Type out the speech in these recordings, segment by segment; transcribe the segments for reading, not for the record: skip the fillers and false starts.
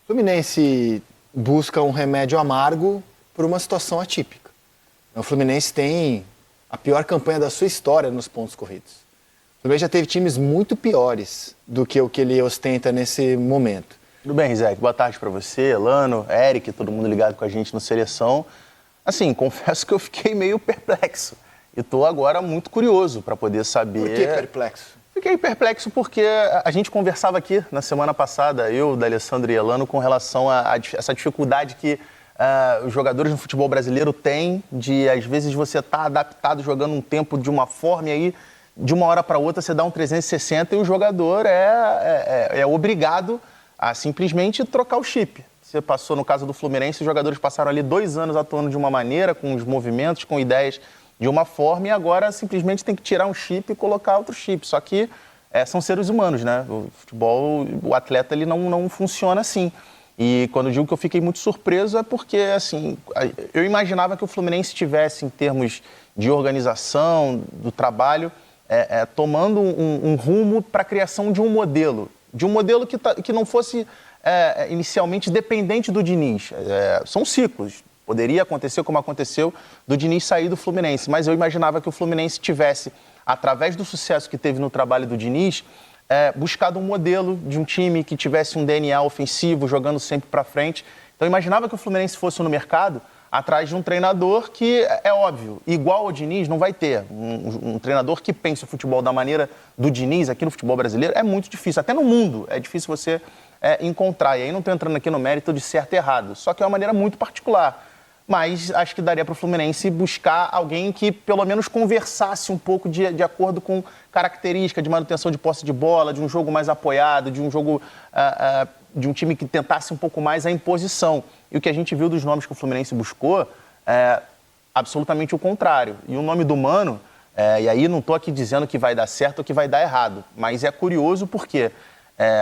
Fluminense busca um remédio amargo por uma situação atípica. O Fluminense tem a pior campanha da sua história nos pontos corridos. O Fluminense já teve times muito piores do que o que ele ostenta nesse momento. Tudo bem, Rizek? Boa tarde para você, Elano, Eric, todo mundo ligado com a gente no Seleção. Assim, confesso que eu fiquei meio perplexo. E estou agora muito curioso para poder saber... Por que perplexo? Fiquei perplexo porque a gente conversava aqui na semana passada, eu, D'Alessandro e Elano, com relação a essa dificuldade que os jogadores no futebol brasileiro têm de, às vezes, você estar adaptado jogando um tempo de uma forma e aí, de uma hora para outra, você dá um 360 e o jogador é obrigado a simplesmente trocar o chip. Você passou, no caso do Fluminense, os jogadores passaram ali 2 anos atuando de uma maneira, com os movimentos, com ideias de uma forma, e agora simplesmente tem que tirar um chip e colocar outro chip. Só que são seres humanos, né? O futebol, o atleta, ele não funciona assim. E quando eu digo que eu fiquei muito surpreso é porque, assim, eu imaginava que o Fluminense tivesse, em termos de organização, do trabalho, tomando um rumo para a criação de um modelo. De um modelo que não fosse inicialmente dependente do Diniz. São ciclos. Poderia acontecer como aconteceu do Diniz sair do Fluminense, mas eu imaginava que o Fluminense tivesse, através do sucesso que teve no trabalho do Diniz, buscado um modelo de um time que tivesse um DNA ofensivo, jogando sempre para frente. Então eu imaginava que o Fluminense fosse no mercado atrás de um treinador que, é óbvio, igual ao Diniz não vai ter. Um treinador que pensa o futebol da maneira do Diniz aqui no futebol brasileiro é muito difícil. Até no mundo é difícil você encontrar. E aí não estou entrando aqui no mérito de certo e errado, só que é uma maneira muito particular. Mas acho que daria para o Fluminense buscar alguém que pelo menos conversasse um pouco de acordo com característica de manutenção de posse de bola, de um jogo mais apoiado, de um jogo de um time que tentasse um pouco mais a imposição. E o que a gente viu dos nomes que o Fluminense buscou é absolutamente o contrário. E o nome do Mano, e aí não estou aqui dizendo que vai dar certo ou que vai dar errado, mas é curioso porque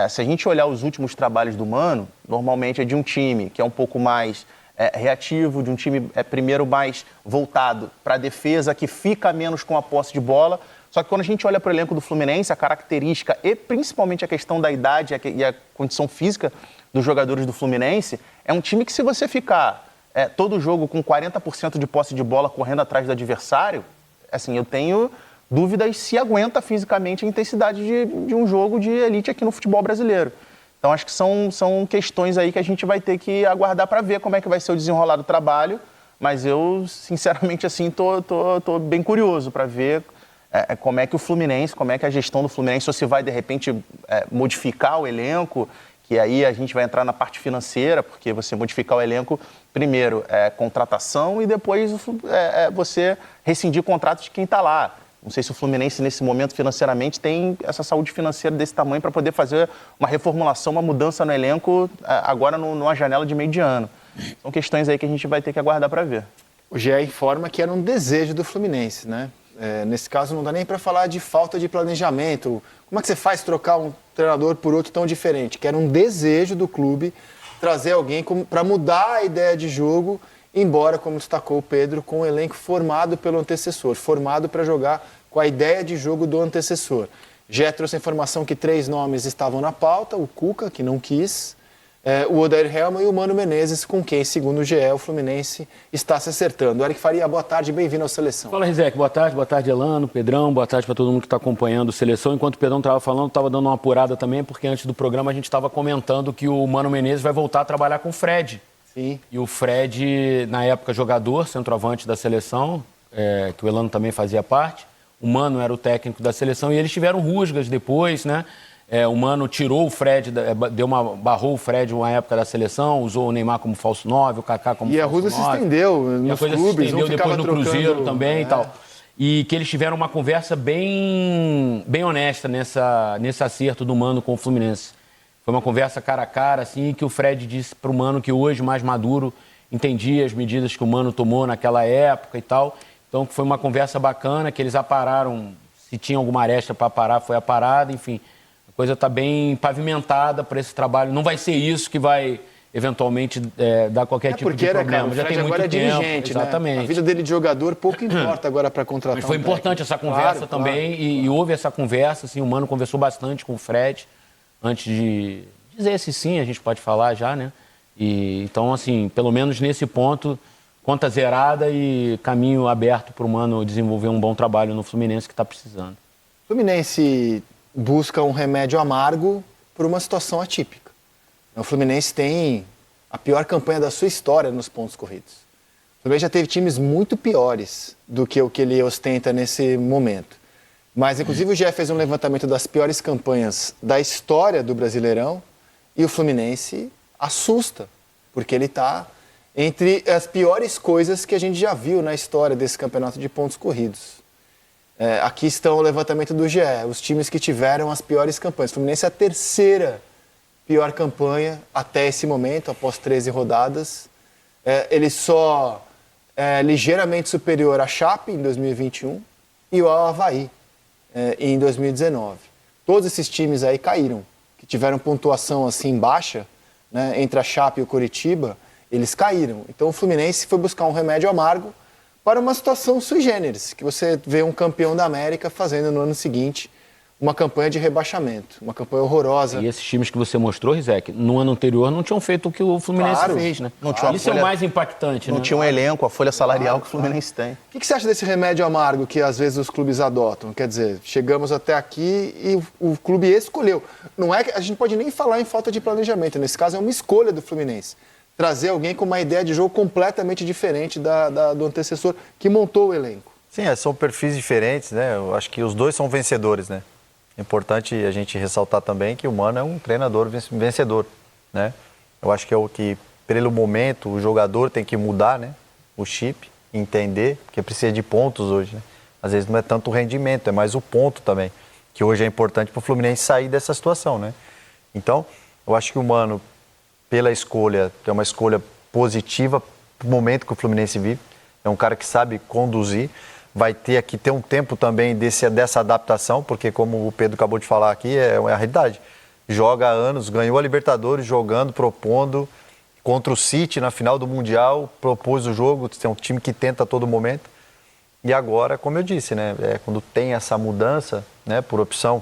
se a gente olhar os últimos trabalhos do Mano, normalmente é de um time que é um pouco mais reativo, de um time primeiro mais voltado para a defesa, que fica menos com a posse de bola. Só que quando a gente olha para o elenco do Fluminense, a característica e principalmente a questão da idade e a condição física dos jogadores do Fluminense, é um time que, se você ficar todo jogo com 40% de posse de bola correndo atrás do adversário, assim, eu tenho dúvidas se aguenta fisicamente a intensidade de um jogo de elite aqui no futebol brasileiro. Então, acho que são questões aí que a gente vai ter que aguardar para ver como é que vai ser o desenrolar do trabalho, mas eu, sinceramente, assim, tô bem curioso para ver como é que o Fluminense, como é que a gestão do Fluminense, ou se vai, de repente, modificar o elenco, que aí a gente vai entrar na parte financeira, porque você modificar o elenco, primeiro, contratação e depois você rescindir o contrato de quem está lá. Não sei se o Fluminense, nesse momento, financeiramente, tem essa saúde financeira desse tamanho para poder fazer uma reformulação, uma mudança no elenco agora numa janela de meio de ano. São questões aí que a gente vai ter que aguardar para ver. O GE informa que era um desejo do Fluminense, né? Nesse caso, não dá nem para falar de falta de planejamento. Como é que você faz trocar um treinador por outro tão diferente? Que era um desejo do clube trazer alguém para mudar a ideia de jogo, embora, como destacou o Pedro, com um elenco formado pelo antecessor, formado para jogar com a ideia de jogo do antecessor. Já trouxe a informação que 3 nomes estavam na pauta: o Cuca, que não quis, o Odair Hellmann e o Mano Menezes, com quem, segundo o GE, o Fluminense está se acertando. Eric Faria, boa tarde, bem-vindo ao Seleção. Fala, Rizek, boa tarde, Elano, Pedrão, boa tarde para todo mundo que está acompanhando o Seleção. Enquanto o Pedrão estava falando, estava dando uma apurada também, porque antes do programa a gente estava comentando que o Mano Menezes vai voltar a trabalhar com o Fred. Sim. E o Fred, na época, jogador, centroavante da Seleção, que o Elano também fazia parte. O Mano era o técnico da Seleção e eles tiveram rusgas depois, né? O Mano tirou o Fred, barrou o Fred uma época da Seleção, usou o Neymar como falso 9, o Kaká como falso 9. E a rusga se estendeu nos clubes, se estendeu depois no Cruzeiro também e tal. E que eles tiveram uma conversa bem honesta nesse acerto do Mano com o Fluminense. Foi uma conversa cara a cara, assim, que o Fred disse para o Mano que hoje, mais maduro, entendia as medidas que o Mano tomou naquela época e tal. Então, foi uma conversa bacana, que eles apararam, se tinha alguma aresta para parar, foi aparada, enfim. A coisa está bem pavimentada para esse trabalho. Não vai ser isso que vai, eventualmente, dar qualquer tipo de problema. Cara, já tem muito agora tempo. Dirigente, exatamente. Né? A vida dele de jogador pouco importa agora para contratar. Mas foi importante essa conversa também, claro. E houve essa conversa, assim, o Mano conversou bastante com o Fred, antes de dizer se sim, a gente pode falar já, né? E, então, assim, pelo menos nesse ponto, conta zerada e caminho aberto para o Mano desenvolver um bom trabalho no Fluminense que está precisando. O Fluminense busca um remédio amargo por uma situação atípica. O Fluminense tem a pior campanha da sua história nos pontos corridos. O Fluminense já teve times muito piores do que o que ele ostenta nesse momento. Mas, inclusive, o GE fez um levantamento das piores campanhas da história do Brasileirão e o Fluminense assusta, porque ele está entre as piores coisas que a gente já viu na história desse campeonato de pontos corridos. Aqui estão o levantamento do GE, os times que tiveram as piores campanhas. O Fluminense é a terceira pior campanha até esse momento, após 13 rodadas. Ele só é ligeiramente superior à Chape em 2021 e ao Avaí em 2019. Todos esses times aí caíram, que tiveram pontuação assim baixa, né, entre a Chape e o Coritiba, eles caíram. Então o Fluminense foi buscar um remédio amargo para uma situação sui generis, que você vê um campeão da América fazendo no ano seguinte uma campanha de rebaixamento, uma campanha horrorosa. E esses times que você mostrou, Rizek, no ano anterior não tinham feito o que o Fluminense fez, né? Não tinha Isso é o mais impactante, Não né? tinha um elenco, a folha salarial que o Fluminense tem. O que você acha desse remédio amargo que às vezes os clubes adotam? Quer dizer, chegamos até aqui e o clube escolheu. Não é que a gente pode nem falar em falta de planejamento, nesse caso é uma escolha do Fluminense. Trazer alguém com uma ideia de jogo completamente diferente do antecessor que montou o elenco. Sim, são perfis diferentes, né? Eu acho que os dois são vencedores, né? É importante a gente ressaltar também que o Mano é um treinador vencedor, né? Eu acho que é o que, pelo momento, o jogador tem que mudar, né? O chip, entender, porque precisa de pontos hoje, né? Às vezes não é tanto o rendimento, é mais o ponto também, que hoje é importante para o Fluminense sair dessa situação, né? Então, eu acho que o Mano, pela escolha, é uma escolha positiva para o momento que o Fluminense vive. É um cara que sabe conduzir. Vai ter que ter um tempo também dessa adaptação, porque como o Pedro acabou de falar aqui, é a realidade. Joga há anos, ganhou a Libertadores jogando, propondo, contra o City na final do Mundial, propôs o jogo, tem um time que tenta a todo momento. E agora, como eu disse, né, quando tem essa mudança, né, por opção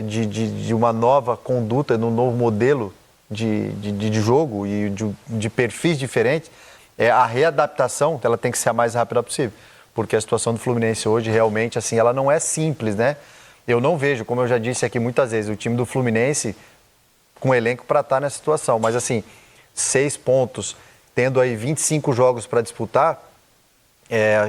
de uma nova conduta, de um novo modelo de jogo e de perfis diferentes, a readaptação ela tem que ser a mais rápida possível. Porque a situação do Fluminense hoje, realmente, assim, ela não é simples, né? Eu não vejo, como eu já disse aqui muitas vezes, o time do Fluminense com elenco para estar nessa situação. Mas, assim, 6 pontos, tendo aí 25 jogos para disputar,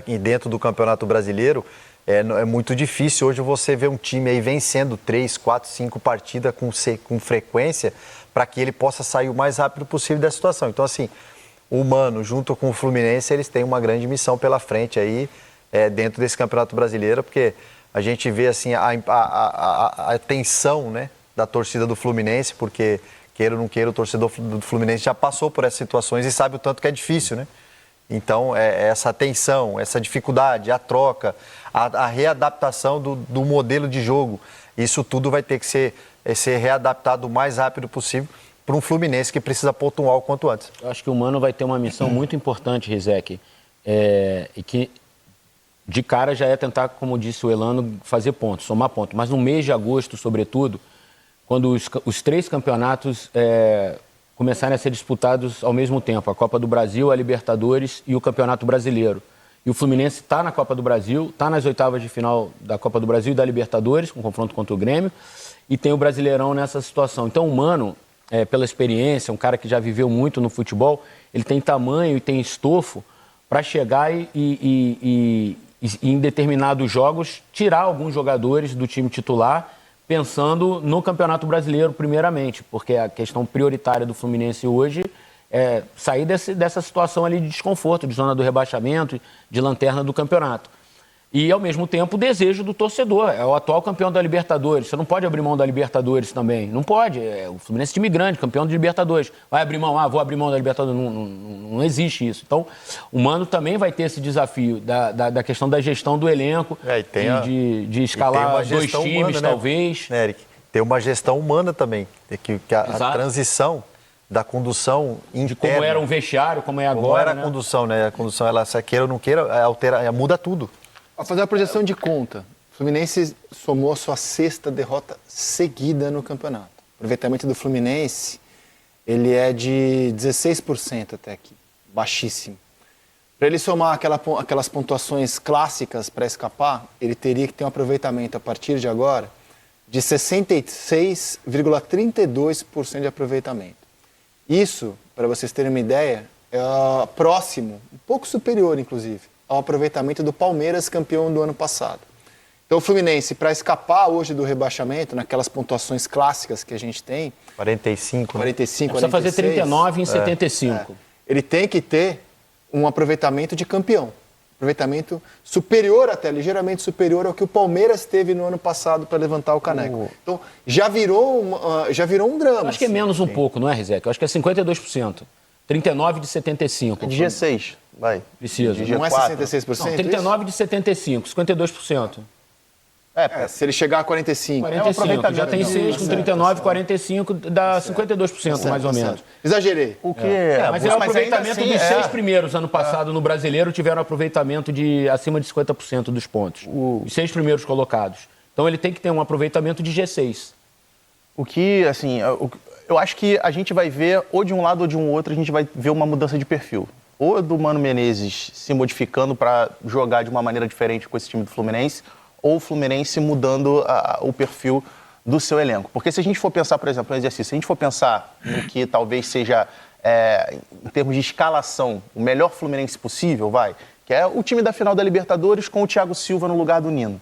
e dentro do Campeonato Brasileiro, é muito difícil hoje você ver um time aí vencendo 3, 4, 5 partidas com frequência para que ele possa sair o mais rápido possível dessa situação. Então, assim, o Mano, junto com o Fluminense, eles têm uma grande missão pela frente aí, dentro desse Campeonato Brasileiro, porque a gente vê assim, a tensão, né, da torcida do Fluminense, porque, queira ou não queira, o torcedor do Fluminense já passou por essas situações e sabe o tanto que é difícil, né? Então, essa tensão, essa dificuldade, a troca, a readaptação do modelo de jogo, isso tudo vai ter que ser readaptado o mais rápido possível para um Fluminense que precisa pontuar o quanto antes. Eu acho que o Mano vai ter uma missão muito importante, Rizek, e que de cara já é tentar, como disse o Elano, fazer pontos, somar pontos. Mas no mês de agosto, sobretudo, quando os 3 campeonatos começarem a ser disputados ao mesmo tempo, a Copa do Brasil, a Libertadores e o Campeonato Brasileiro. E o Fluminense está na Copa do Brasil, está nas oitavas de final da Copa do Brasil e da Libertadores, com confronto contra o Grêmio, e tem o Brasileirão nessa situação. Então o Mano, pela experiência, um cara que já viveu muito no futebol, ele tem tamanho e tem estofo para chegar e em determinados jogos tirar alguns jogadores do time titular, pensando no Campeonato Brasileiro primeiramente, porque a questão prioritária do Fluminense hoje é sair dessa situação ali de desconforto, de zona do rebaixamento, de lanterna do campeonato. E, ao mesmo tempo, o desejo do torcedor. É o atual campeão da Libertadores. Você não pode abrir mão da Libertadores também. Não pode. O Fluminense é time grande, campeão da Libertadores. Vai abrir mão? Vou abrir mão da Libertadores. Não existe isso. Então, o Mano também vai ter esse desafio da questão da gestão do elenco, de escalar 2 times, humana, talvez. Né, Eric? Tem uma gestão humana também. A transição da condução interna. De como era um vestiário, como é agora. Como era a condução, né? A condução, ela, se queira ou não queira, muda tudo. Ao fazer a projeção de conta, o Fluminense somou a sua 6ª derrota seguida no campeonato. aproveitamento do Fluminense, ele é de 16% até aqui, baixíssimo. Para ele somar aquelas pontuações clássicas para escapar, ele teria que ter um aproveitamento a partir de agora de 66,32% de aproveitamento. Isso, para vocês terem uma ideia, é próximo, um pouco superior, inclusive, ao aproveitamento do Palmeiras, campeão do ano passado. Então, o Fluminense, para escapar hoje do rebaixamento, naquelas pontuações clássicas que a gente tem... 45, né? 45, Precisa 46, fazer 39 em 75. ele tem que ter um aproveitamento de campeão. Aproveitamento superior até, ligeiramente superior ao que o Palmeiras teve no ano passado para levantar o caneco. Então, já virou um drama. Eu acho que é menos um pouco, não é, Rizek? Eu acho que é 52%. 39 de 75. De G6, vai. Precisa. De Não é G4. 66%? Não, 39 de 75, 52%. Se ele chegar a 45. 45, já tem 6 com 39, 45, dá 52% mais ou menos. Exagerei. O que Mas é o aproveitamento dos 6 seis primeiros ano passado no Brasileiro tiveram aproveitamento de acima de 50% dos pontos. Os 6 primeiros colocados. Então ele tem que ter um aproveitamento de G6. O que, assim, eu acho que a gente vai ver, ou de um lado ou de um outro, a gente vai ver uma mudança de perfil. Ou do Mano Menezes se modificando para jogar de uma maneira diferente com esse time do Fluminense, ou o Fluminense mudando o perfil do seu elenco. Porque se a gente for pensar, por exemplo, no exercício, se a gente for pensar no que talvez seja, em termos de escalação, o melhor Fluminense possível, que é o time da final da Libertadores com o Thiago Silva no lugar do Nino.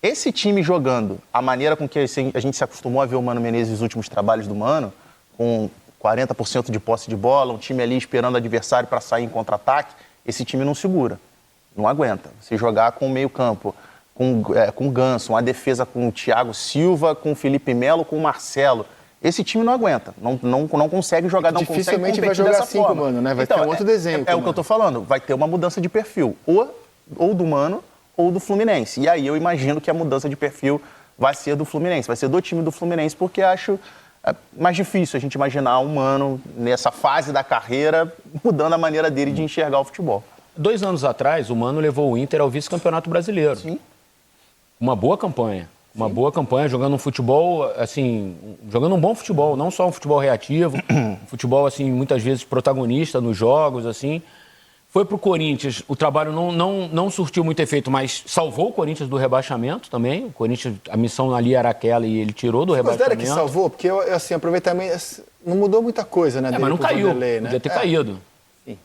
Esse time jogando, a maneira com que a gente se acostumou a ver o Mano Menezes nos últimos trabalhos do Mano, com 40% de posse de bola, um time ali esperando o adversário para sair em contra-ataque, esse time não segura, não aguenta. Se jogar com o meio-campo, com o Ganso, uma defesa com o Thiago Silva, com o Felipe Melo, com o Marcelo, esse time não aguenta, não consegue jogar, não consegue competir dificilmente vai jogar dessa assim com o forma. Mano, né? Vai Então, ter um outro desenho. É o que eu tô falando, vai ter uma mudança de perfil, ou do Mano ou do Fluminense. E aí eu imagino que a mudança de perfil vai ser do Fluminense, vai ser do time do Fluminense, porque acho mais difícil a gente imaginar um Mano nessa fase da carreira mudando a maneira dele de enxergar o futebol. 2 anos atrás, o Mano levou o Inter ao vice-campeonato brasileiro. Sim. Uma boa campanha. Uma boa campanha, jogando um futebol, assim, jogando um bom futebol, não só um futebol reativo, um futebol, assim, muitas vezes protagonista nos jogos, assim. Foi pro Corinthians, o trabalho não surtiu muito efeito, mas salvou o Corinthians do rebaixamento também. O Corinthians, a missão ali era aquela e ele tirou do rebaixamento. Considera que salvou? Porque, assim, aproveitamento não mudou muita coisa, né? Mas não caiu, Vanderlei, né? podia ter caído. Sim.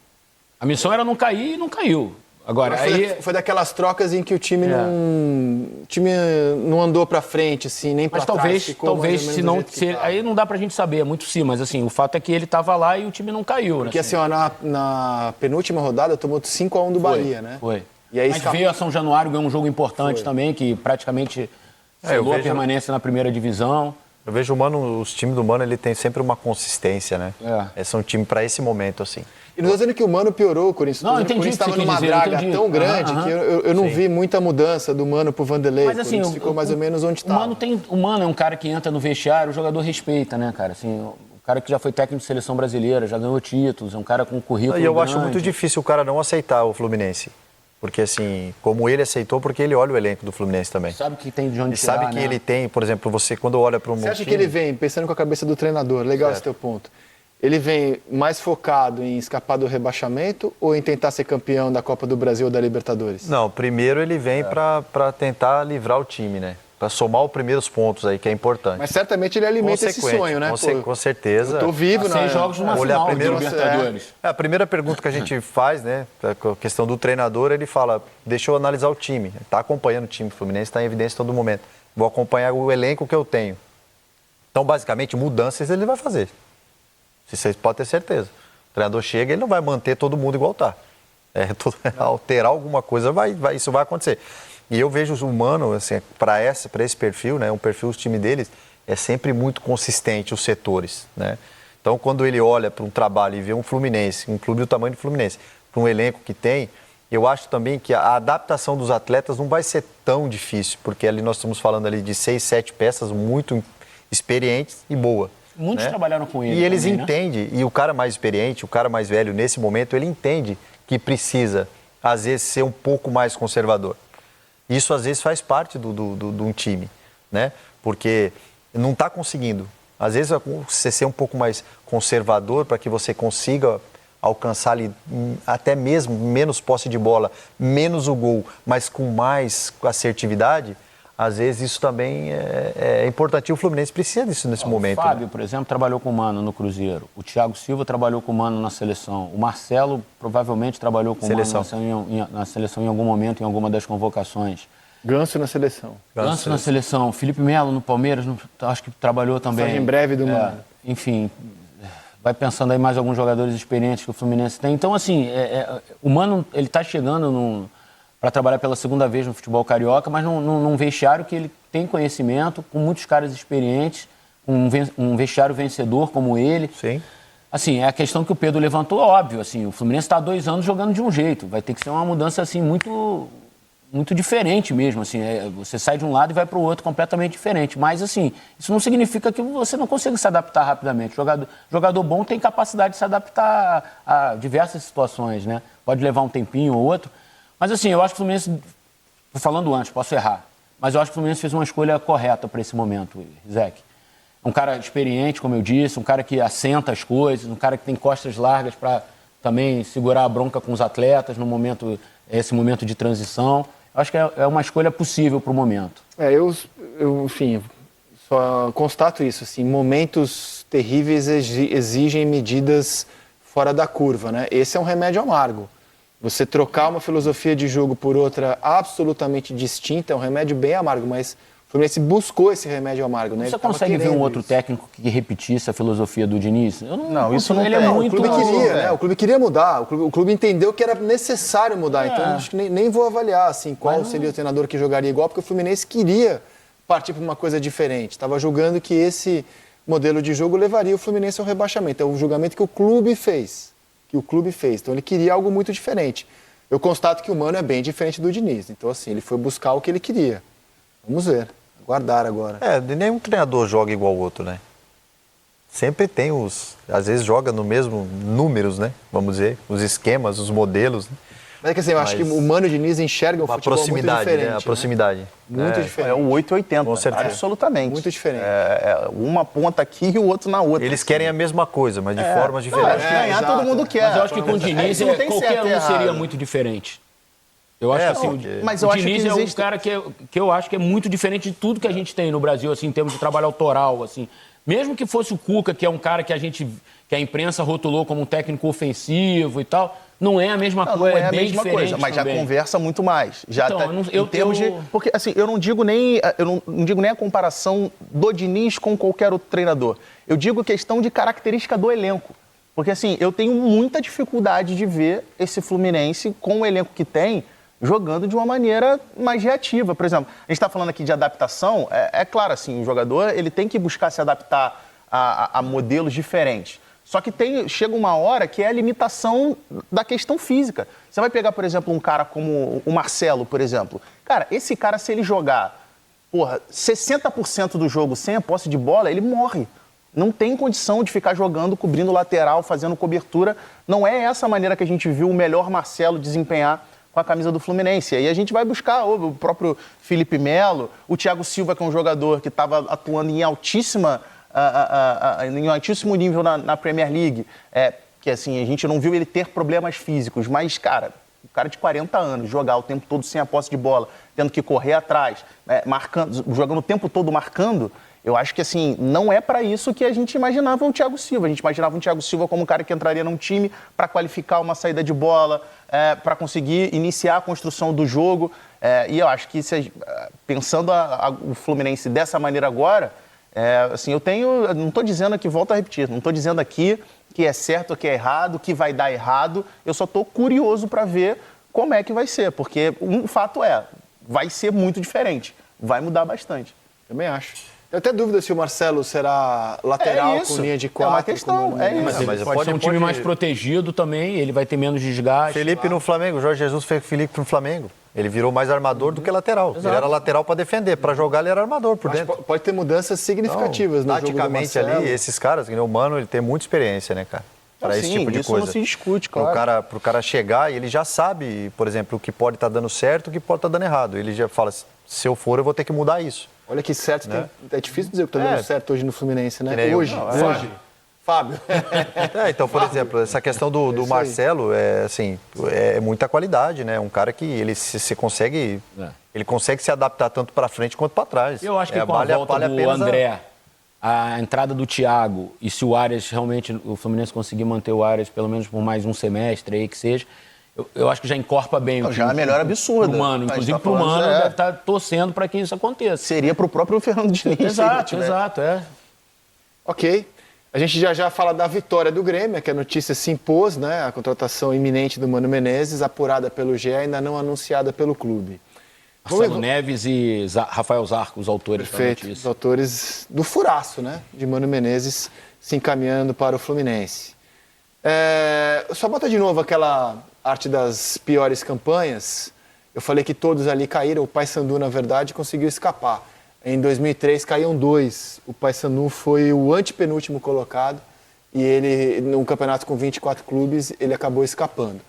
A missão era não cair e não caiu. Agora, Foi daquelas trocas em que o time não andou pra frente, assim, nem pra mas trás. talvez se não... aí não dá pra gente saber, é muito sim, mas assim, o fato é que ele tava lá e o time não caiu, Porque, né? assim, ó, na penúltima rodada tomou 5-1 do Bahia, né? Foi. E aí mas veio a São Januário, ganhou um jogo importante também, que praticamente selou a permanência na primeira divisão. Eu vejo os times do Mano, ele tem sempre uma consistência, né? Esse é um time para esse momento, assim. E não estou dizendo que o Mano piorou o Corinthians. Não, entendi. O Corinthians estava numa draga tão grande que eu não vi muita mudança do Mano pro Vanderlei. Mas assim, o Corinthians ficou mais ou menos onde estava. O Mano é um cara que entra no vestiário, o jogador respeita, né, cara? Assim, o cara que já foi técnico de seleção brasileira, já ganhou títulos, é um cara com currículo E eu grande. acho muito difícil o cara não aceitar o Fluminense. Porque, assim, como ele aceitou, porque ele olha o elenco do Fluminense também. Sabe que tem de onde E tirar, sabe que né? ele tem, por exemplo, você quando olha para um Você acha que ele vem, pensando com a cabeça do treinador, legal esse teu ponto, ele vem mais focado em escapar do rebaixamento ou em tentar ser campeão da Copa do Brasil ou da Libertadores? Não, primeiro ele vem para tentar livrar o time, né? Para somar os primeiros pontos aí, que é importante. Mas certamente ele alimenta esse sonho, né? Com certeza. Eu tô vivo, né? 6 jogos numa Olhar final primeiro, de Libertadores. A primeira pergunta que a gente faz, né, a questão do treinador, ele fala, deixa eu analisar o time. Está acompanhando o time, o Fluminense está em evidência todo momento. Vou acompanhar o elenco que eu tenho. Então, basicamente, mudanças ele vai fazer. Vocês podem ter certeza. O treinador chega, ele não vai manter todo mundo igual está. Alterar alguma coisa, isso vai acontecer. E eu vejo o Mano, assim, para esse perfil, né, um perfil, o time deles, é sempre muito consistente, os setores, né? Então, quando ele olha para um trabalho e vê um Fluminense, um clube do tamanho do Fluminense, para um elenco que tem, eu acho também que a adaptação dos atletas não vai ser tão difícil, porque ali nós estamos falando ali de 6, 7 peças muito experientes e boas. Muitos trabalharam com ele. E eles também, entendem, e o cara mais experiente, o cara mais velho, nesse momento, ele entende que precisa, às vezes, ser um pouco mais conservador. Isso, às vezes, faz parte de um time, né? Porque não está conseguindo Às vezes você ser um pouco mais conservador para que você consiga alcançar ali até mesmo menos posse de bola, menos o gol, mas com mais assertividade, às vezes isso também é importante. E o Fluminense precisa disso nesse momento. O Fábio, por exemplo, trabalhou com o Mano no Cruzeiro. O Thiago Silva trabalhou com o Mano na seleção. O Marcelo provavelmente trabalhou com o Mano na seleção em algum momento, em alguma das convocações. Ganso na seleção. Ganso na seleção. Felipe Melo no Palmeiras, acho que trabalhou também. Sai em breve do Mano. Enfim, vai pensando aí mais alguns jogadores experientes que o Fluminense tem. Então, assim, o Mano, ele está chegando para trabalhar pela segunda vez no futebol carioca, mas num vestiário que ele tem conhecimento, com muitos caras experientes, um vestiário vencedor como ele. Sim. Assim, é a questão que o Pedro levantou, óbvio. Assim, o Fluminense está há 2 anos jogando de um jeito. Vai ter que ser uma mudança assim, muito diferente mesmo. Assim, você sai de um lado e vai para o outro completamente diferente. Mas, assim, isso não significa que você não consiga se adaptar rapidamente. Jogador bom tem capacidade de se adaptar a diversas situações, né? Pode levar um tempinho ou outro. Mas, assim, eu acho que o Fluminense, falando antes, posso errar, mas eu acho que o Fluminense fez uma escolha correta para esse momento, Zeke. Um cara experiente, como eu disse, um cara que assenta as coisas, um cara que tem costas largas para também segurar a bronca com os atletas esse momento de transição. Eu acho que é uma escolha possível para o momento. Enfim, só constato isso, assim, momentos terríveis exigem medidas fora da curva, né? Esse é um remédio amargo. Você trocar uma filosofia de jogo por outra absolutamente distinta é um remédio bem amargo, mas o Fluminense buscou esse remédio amargo, né? Você consegue ver um outro técnico que repetisse a filosofia do Diniz? Não, isso não ele tem. é muito... O clube queria, né? O clube queria mudar, o clube entendeu que era necessário mudar, então acho que nem vou avaliar assim, qual seria o treinador que jogaria igual, porque o Fluminense queria partir para uma coisa diferente, estava julgando que esse modelo de jogo levaria o Fluminense ao rebaixamento, é o julgamento que o clube fez. Então ele queria algo muito diferente. Eu constato que o Mano é bem diferente do Diniz. Então, assim, ele foi buscar o que ele queria. Vamos ver. Aguardar agora. Nenhum treinador joga igual o outro, né? Sempre tem às vezes joga no mesmo números, né? Vamos dizer, os esquemas, os modelos. Né? Mas, quer dizer, eu acho que o Mano e o Diniz enxergam o futebol muito diferente. Né? A proximidade. Muito diferente. É o 880, Com certeza. absolutamente. Muito diferente. Uma ponta aqui e o outro na outra. Eles querem a mesma coisa, mas de formas diferentes. Ganhar exato. todo mundo quer. Mas eu acho que com o Diniz não tem qualquer certo e um seria errado. muito diferente. Eu acho que assim, mas o eu acho Diniz que é um existe... cara que eu acho que é muito diferente de tudo que a gente tem no Brasil, assim, em termos de trabalho autoral, assim. Mesmo que fosse o Cuca, que é um cara que a imprensa rotulou como um técnico ofensivo e tal, não é a mesma coisa, Não é bem a mesma diferente coisa, mas também. já conversa muito mais. Já Então, porque assim, eu não digo nem a comparação do Diniz com qualquer outro treinador. Eu digo questão de característica do elenco. Porque assim, eu tenho muita dificuldade de ver esse Fluminense com o elenco que tem jogando de uma maneira mais reativa. Por exemplo, a gente está falando aqui de adaptação, é claro assim, o jogador ele tem que buscar se adaptar a modelos diferentes. Só que chega uma hora que é a limitação da questão física. Você vai pegar, por exemplo, um cara como o Marcelo, por exemplo. Cara, esse cara, se ele jogar 60% do jogo sem a posse de bola, ele morre. Não tem condição de ficar jogando, cobrindo lateral, fazendo cobertura. Não é essa a maneira que a gente viu o melhor Marcelo desempenhar com a camisa do Fluminense. E aí a gente vai buscar o próprio Felipe Melo, o Thiago Silva, que é um jogador que estava atuando em altíssimo nível na Premier League. Que assim, a gente não viu ele ter problemas físicos, mas, cara, o cara de 40 anos, jogar o tempo todo sem a posse de bola, tendo que correr atrás, jogando o tempo todo marcando, eu acho que assim, não é para isso que a gente imaginava o Thiago Silva. A gente imaginava o Thiago Silva como um cara que entraria num time para qualificar uma saída de bola, para conseguir iniciar a construção do jogo. E eu acho que, pensando o Fluminense dessa maneira agora, assim, não estou dizendo aqui, volto a repetir, não estou dizendo aqui que é certo ou que é errado, que vai dar errado. Eu só estou curioso para ver como é que vai ser, porque um fato vai ser muito diferente, vai mudar bastante. Também acho. Eu até dúvida se o Marcelo será lateral com linha de 4. É uma questão, isso. Mas pode ser um time mais protegido também, ele vai ter menos desgaste. Felipe no Flamengo, Jorge Jesus fez Felipe no Flamengo. Ele virou mais armador do que lateral. Exato. Ele era lateral para defender, para jogar ele era armador por dentro. Pode ter mudanças significativas no jogo do Marcelo. Taticamente ali, esses caras, o Mano, ele tem muita experiência, né, cara? Para esse tipo de isso coisa. Não se discute, claro. Pro cara chegar, e ele já sabe, por exemplo, o que pode estar dando certo, o que pode estar dando errado. Ele já fala, se eu for, eu vou ter que mudar isso. Olha que certo, Né? é difícil dizer o que está dando certo hoje no Fluminense, né? Que nem eu. Hoje. Não, Fábio. Então, por exemplo, essa questão do isso aí. Marcelo é muita qualidade, né? Um cara que ele se consegue, ele consegue se adaptar tanto para frente quanto para trás. Eu acho que com a volta do André, a entrada do Thiago, e se o Arias realmente, o Fluminense conseguir manter o Arias pelo menos por mais um semestre aí que seja, eu acho que já encorpa bem. Não, já é uma melhora absurda. Pro Mano, inclusive pro Mano, deve estar torcendo para que isso aconteça. Seria pro próprio Fernando Diniz. Exato. Ok. A gente já fala da vitória do Grêmio, que a notícia se impôs, né? A contratação iminente do Mano Menezes, apurada pelo GE, ainda não anunciada pelo clube. Marcelo Neves e Rafael Zarco, os autores da Perfeito, notícia. os autores do furaço, né? De Mano Menezes se encaminhando para o Fluminense. Só bota de novo aquela arte das piores campanhas. Eu falei que todos ali caíram, o Paysandu, na verdade, conseguiu escapar. Em 2003 caíam 2. O Paysandu foi o antepenúltimo colocado e ele, num campeonato com 24 clubes, ele acabou escapando.